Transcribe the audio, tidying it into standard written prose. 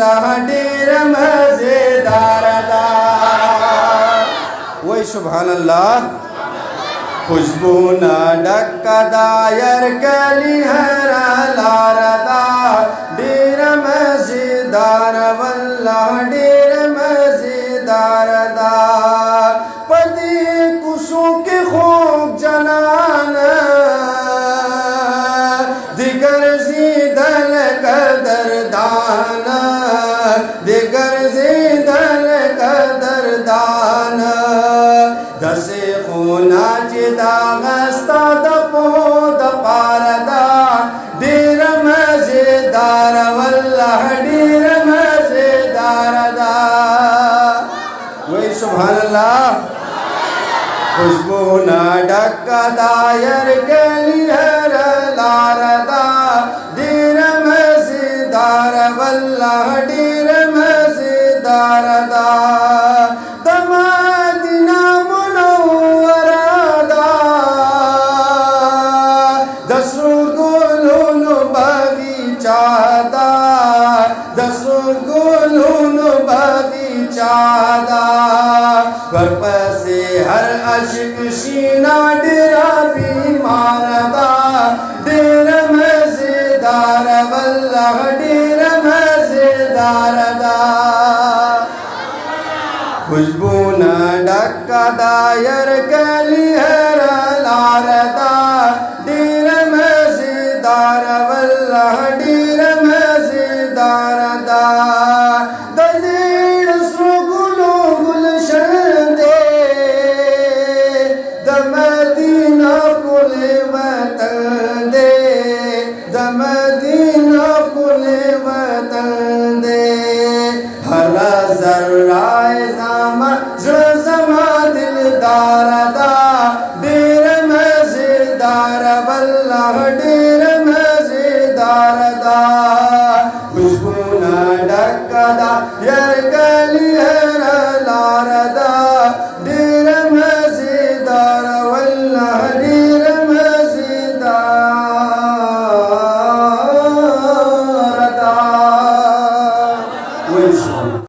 वल्लाह ढेर मजेदार दा। वही सुभान अल्लाह। खुशबू न डक्कदायर कली हरा लारदा ढेर मजेदार वल्लाह ढेर मजेदार दा। पति कुसों के खूब जनान दिगर जीदल कदरदान दिगर जीदल कदरदान दसे खूना चिदा गस्ता दपो दपारदा ढेर मजेदार वल्लाह ढेर मजेदार दा। वही सुभान अल्लाह। खुशबू न डक्कदायर कली हरा लारदा ढेर मजेदार वल्लाह ढेर मजेदार दा। दमदीना मुनव्वरा दसो गुलून बगीचा दा दसो गुलून बगीचा दा। बरपसे हर अश्क सीना डेरा बीमार दा ढेर मजेदार वल्लाह ढेर मजेदार दा। खुशबू न डक्कदायर कली हरा लारदा ढेर मजेदार वल्लाह ढेर मजेदार दा। दजीड़ सुगुलो गुलशन दे दमदीना कुले वतन दे दमदीना कुले वतन दे। हरा जर्राए ज़मा दिलदार दा ढेर मजेदार वल्लाह ढेर मजेदार दा। खुशबू न डक्कदायर कली